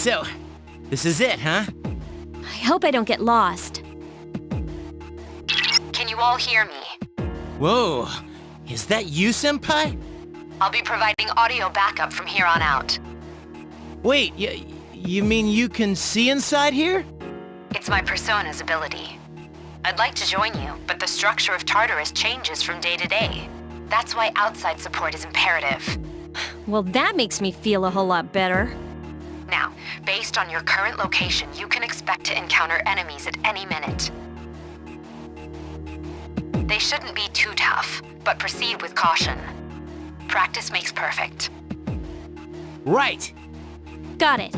So, this is it, huh? I hope I don't get lost. Can you all hear me? Whoa, is that you, Senpai? I'll be providing audio backup from here on out. Wait, you mean you can see inside here? It's my persona's ability. I'd like to join you, but the structure of Tartarus changes from day to day. That's why outside support is imperative. Well, that makes me feel a whole lot better. Now, based on your current location, you can expect to encounter enemies at any minute. They shouldn't be too tough, but proceed with caution. Practice makes perfect. Right. Got it.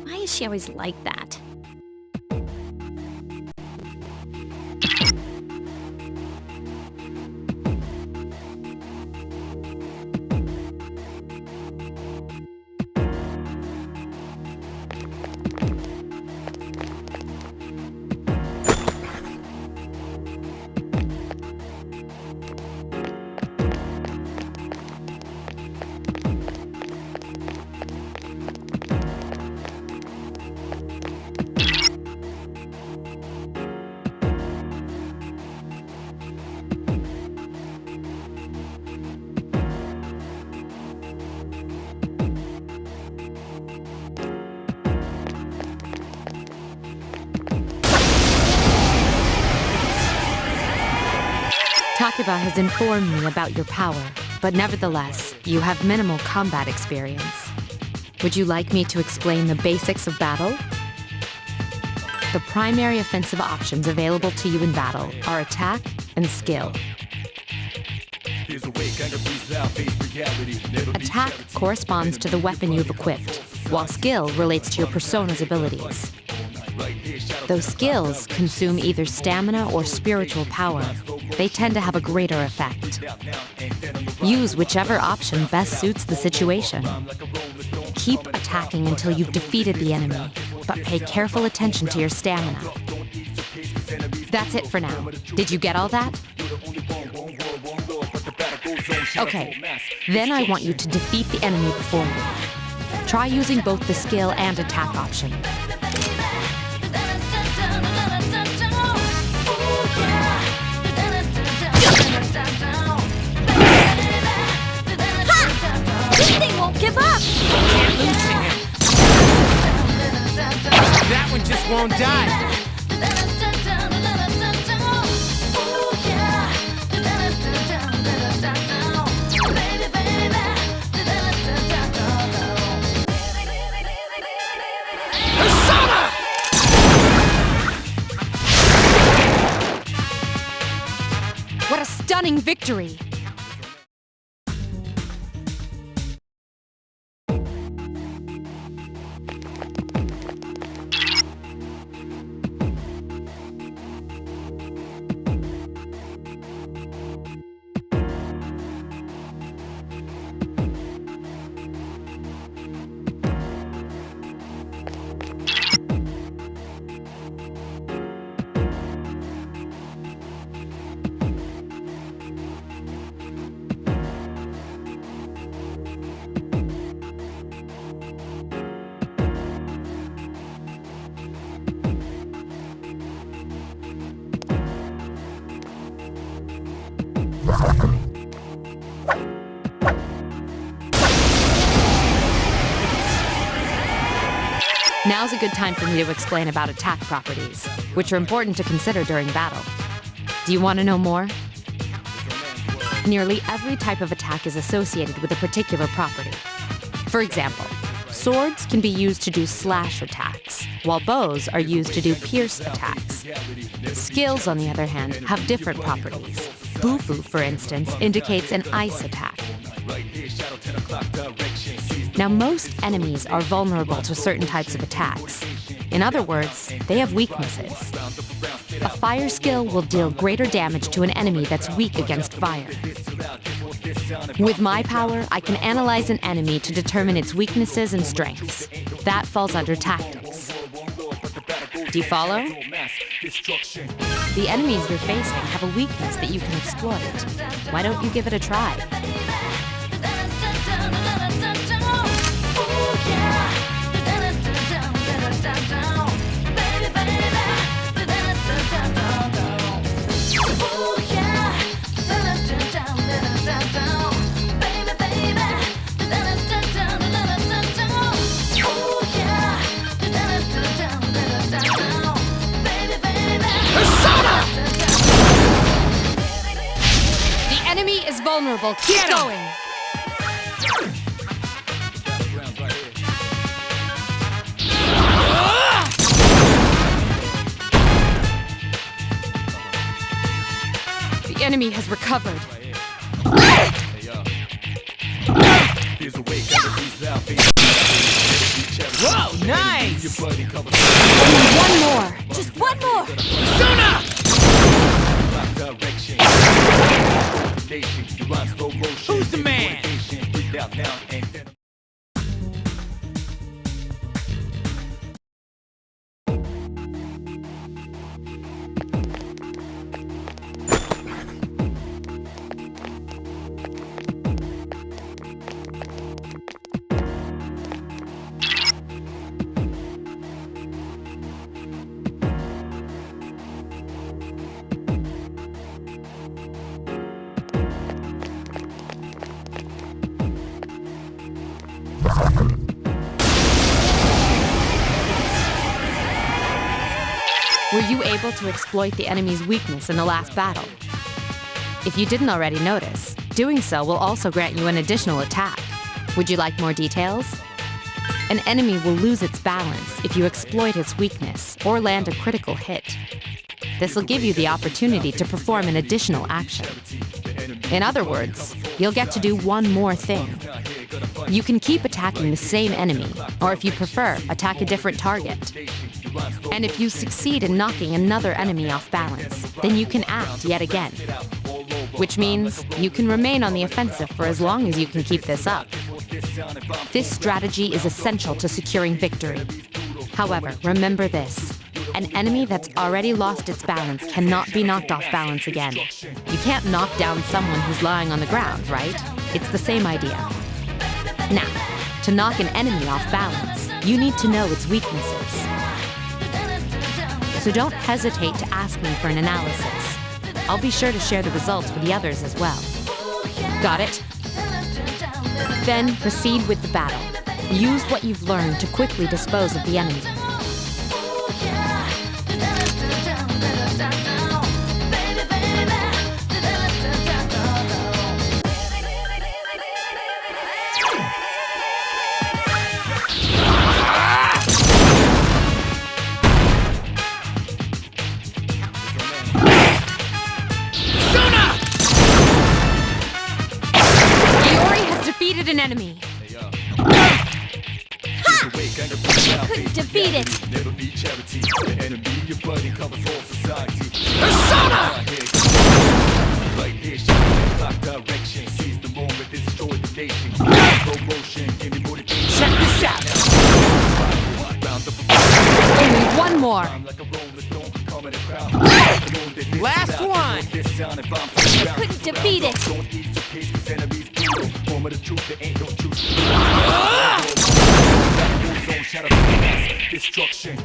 Why is she always like that? Takeba has informed me about your power, but nevertheless, you have minimal combat experience. Would you like me to explain the basics of battle? The primary offensive options available to you in battle are attack and skill. Attack corresponds to the weapon you've equipped, while skill relates to your persona's abilities. Though skills consume either stamina or spiritual power, they tend to have a greater effect. Use whichever option best suits the situation. Keep attacking until you've defeated the enemy, but pay careful attention to your stamina. That's it for now. Did you get all that? Okay, then I want you to defeat the enemy before you. Try using both the skill and attack option. Give up! Can't lose to him. That one just won't die. Persona! What a stunning victory! Now's a good time for me to explain about attack properties, which are important to consider during battle. Do you want to know more? Nearly every type of attack is associated with a particular property. For example, swords can be used to do slash attacks, while bows are used to do pierce attacks. Skills, on the other hand, have different properties. Bufu, for instance, indicates an ice attack. Now, most enemies are vulnerable to certain types of attacks. In other words, they have weaknesses. A fire skill will deal greater damage to an enemy that's weak against fire. With my power, I can analyze an enemy to determine its weaknesses and strengths. That falls under tactics. Do you follow? The enemies you're facing have a weakness that you can exploit. Why don't you give it a try? The enemy is vulnerable. Keep going. The enemy has recovered. Whoa, nice! One more. Just one more. Persona! Who's the man? Were you able to exploit the enemy's weakness in the last battle? If you didn't already notice, doing so will also grant you an additional attack. Would you like more details? An enemy will lose its balance if you exploit its weakness or land a critical hit. This will give you the opportunity to perform an additional action. In other words, you'll get to do one more thing. You can keep attacking the same enemy, or if you prefer, attack a different target. And if you succeed in knocking another enemy off balance, then you can act yet again. Which means you can remain on the offensive for as long as you can keep this up. This strategy is essential to securing victory. However, remember this. An enemy that's already lost its balance cannot be knocked off balance again. You can't knock down someone who's lying on the ground, right? It's the same idea. Now, to knock an enemy off balance, you need to know its weaknesses. So don't hesitate to ask me for an analysis. I'll be sure to share the results with the others as well. Got it? Then proceed with the battle. Use what you've learned to quickly dispose of the enemy. An enemy. Ha! Couldn't defeat it. Persona! Check this out. Only one more. Last one. Couldn't defeat it. Destruction.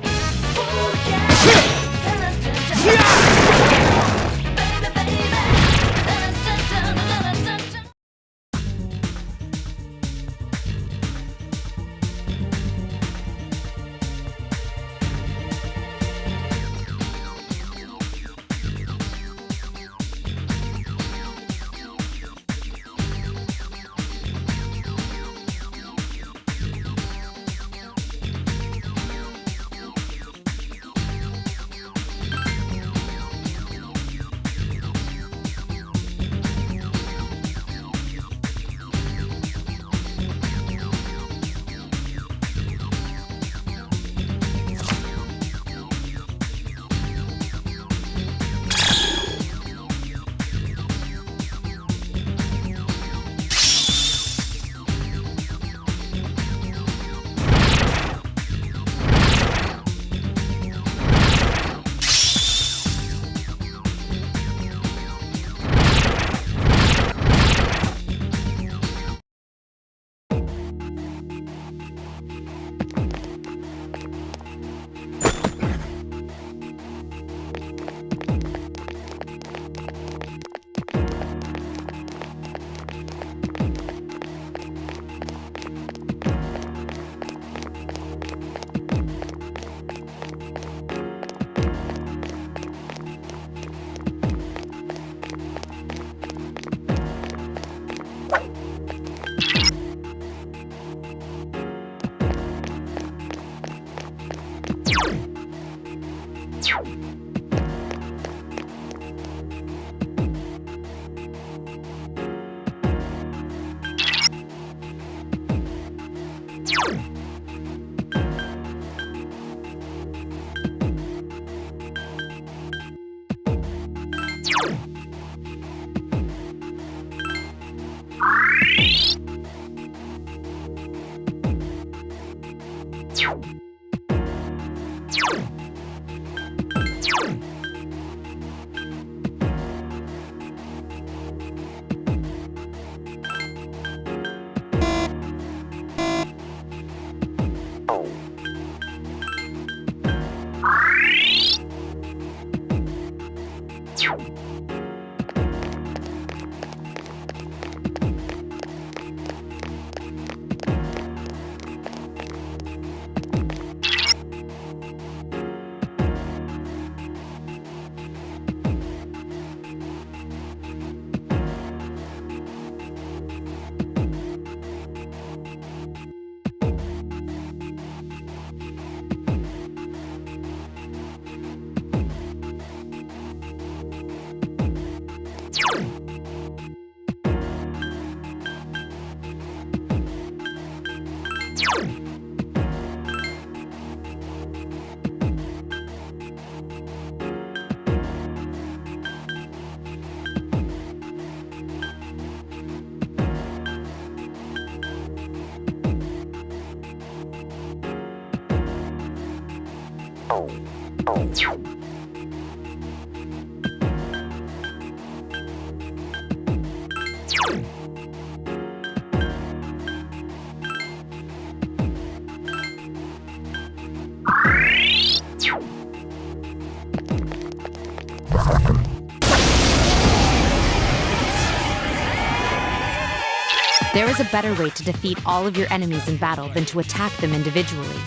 There is a better way to defeat all of your enemies in battle than to attack them individually.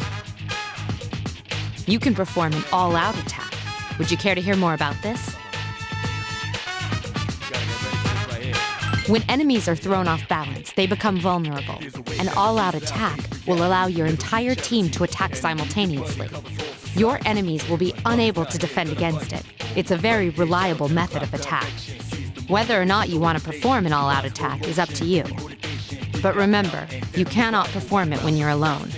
You can perform an all-out attack. Would you care to hear more about this? When enemies are thrown off balance, they become vulnerable. An all-out attack will allow your entire team to attack simultaneously. Your enemies will be unable to defend against it. It's a very reliable method of attack. Whether or not you want to perform an all-out attack is up to you. But remember, you cannot perform it when you're alone.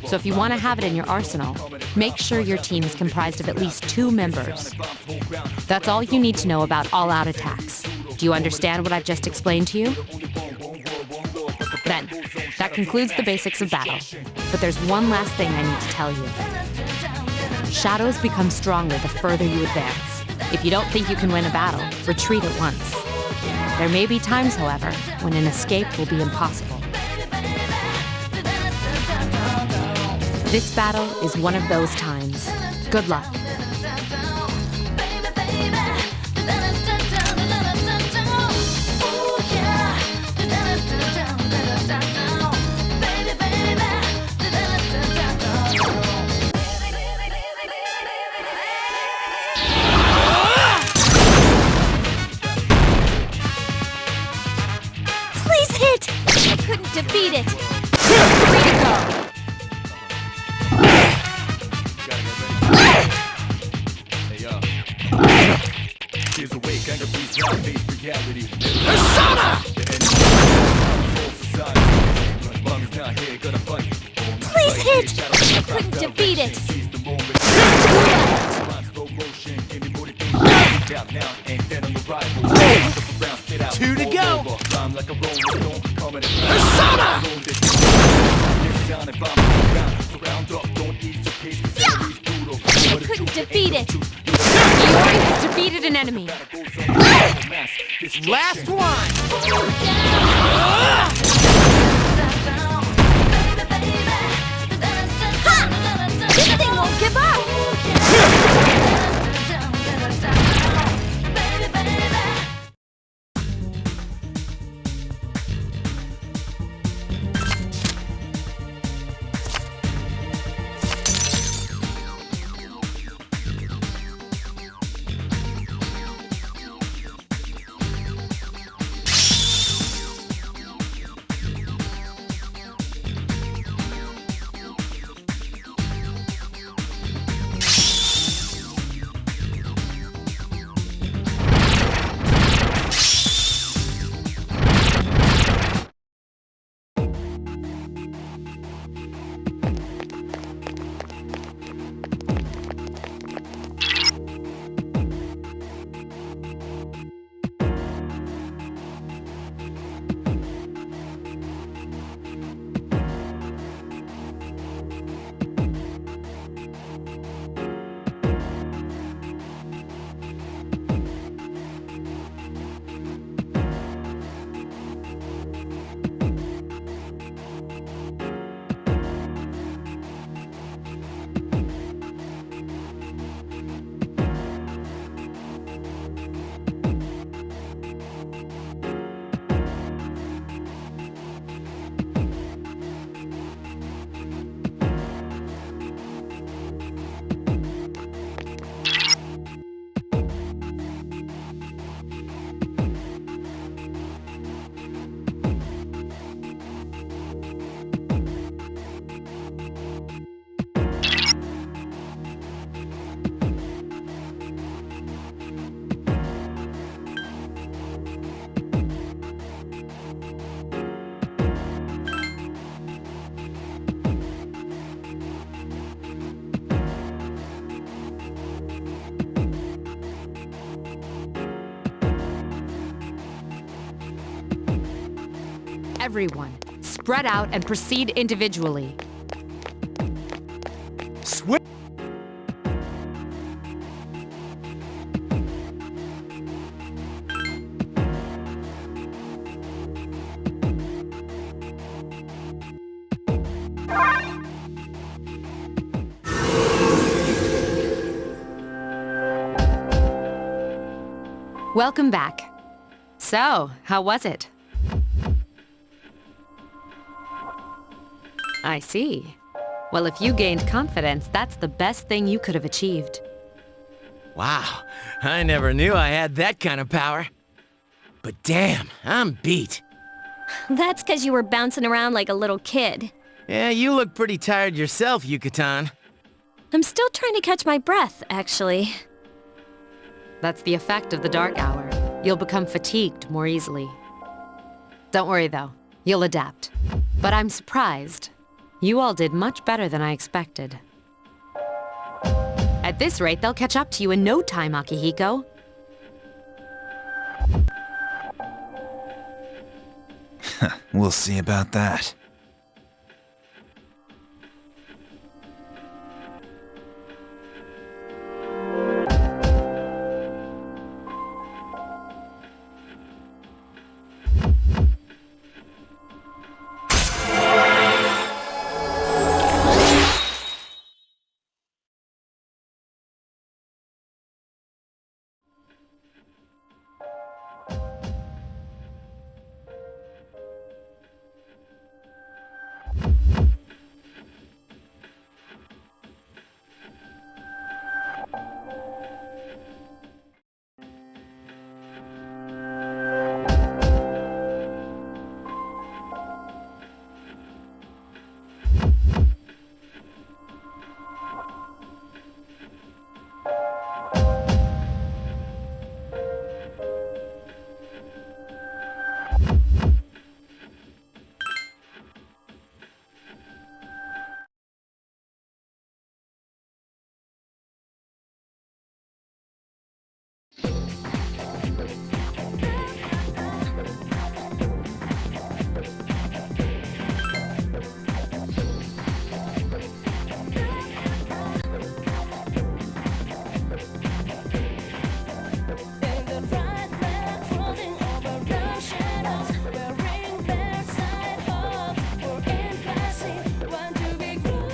So if you want to have it in your arsenal, make sure your team is comprised of at least 2 members. That's all you need to know about all-out attacks. Do you understand what I've just explained to you? Then, that concludes the basics of battle. But there's one last thing I need to tell you. Shadows become stronger the further you advance. If you don't think you can win a battle, retreat at once. There may be times, however, when an escape will be impossible. This battle is one of those times. Good luck. Please hit! I couldn't defeat it! Way to go! Please hit! I couldn't defeat it! 2 to go! I couldn't defeat it! Iori has defeated an enemy. Last one! Ha! This thing won't give up! Everyone, spread out and proceed individually. Swear. Welcome back. So, how was it? I see. Well, if you gained confidence, that's the best thing you could have achieved. Wow, I never knew I had that kind of power. But damn, I'm beat. That's because you were bouncing around like a little kid. Yeah, you look pretty tired yourself, Yucatan. I'm still trying to catch my breath, actually. That's the effect of the dark hour. You'll become fatigued more easily. Don't worry though, you'll adapt. But I'm surprised. You all did much better than I expected. At this rate, they'll catch up to you in no time, Akihiko. We'll see about that.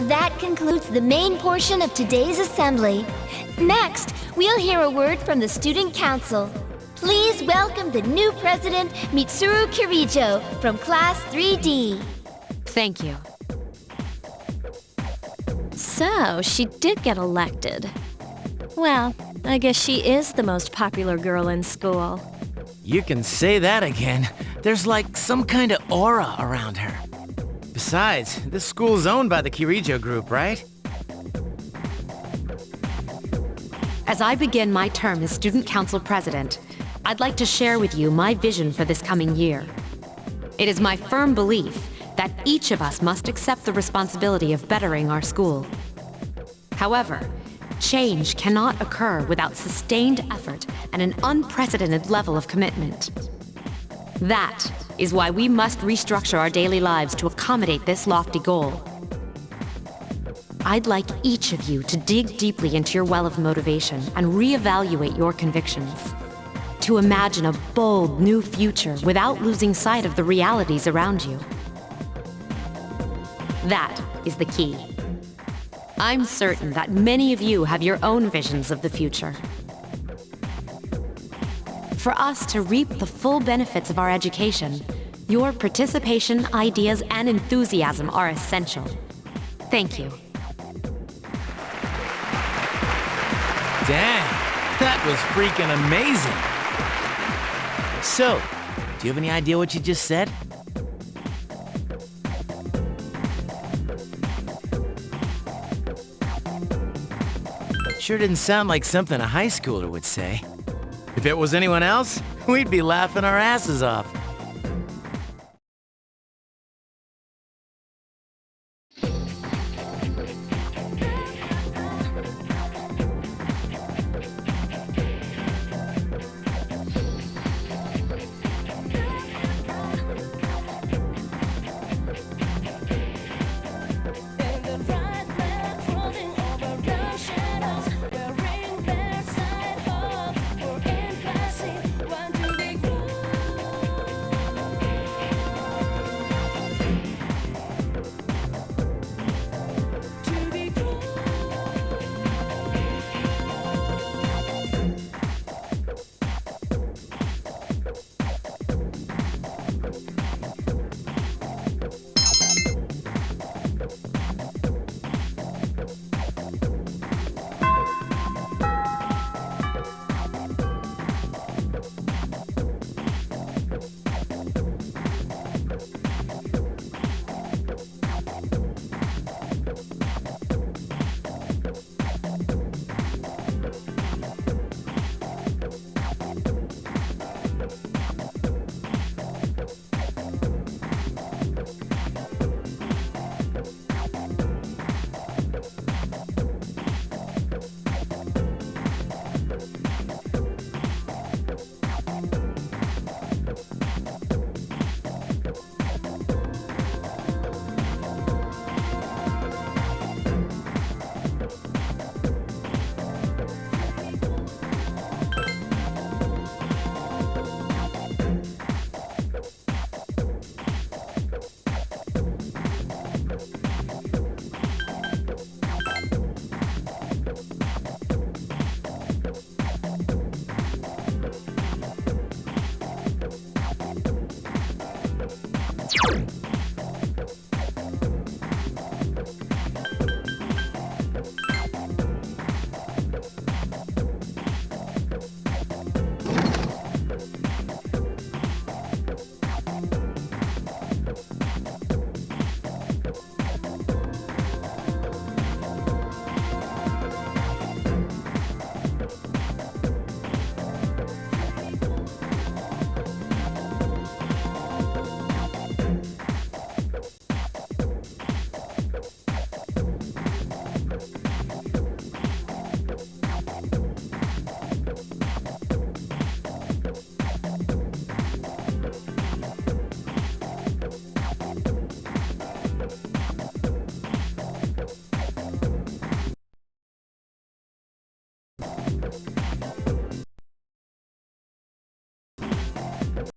That concludes the main portion of today's assembly. Next, we'll hear a word from the Student Council. Please welcome the new president, Mitsuru Kirijo, from Class 3D. Thank you. So, she did get elected. Well, I guess she is the most popular girl in school. You can say that again. There's like some kind of aura around her. Besides, this school's owned by the Kirijo Group, right? As I begin my term as Student Council President, I'd like to share with you my vision for this coming year. It is my firm belief that each of us must accept the responsibility of bettering our school. However, change cannot occur without sustained effort and an unprecedented level of commitment. That is why we must restructure our daily lives to accommodate this lofty goal. I'd like each of you to dig deeply into your well of motivation and reevaluate your convictions. To imagine a bold new future without losing sight of the realities around you. That is the key. I'm certain that many of you have your own visions of the future. For us to reap the full benefits of our education, your participation, ideas, and enthusiasm are essential. Thank you. Damn, that was freaking amazing. So, do you have any idea what you just said? Sure didn't sound like something a high schooler would say. If it was anyone else, we'd be laughing our asses off. you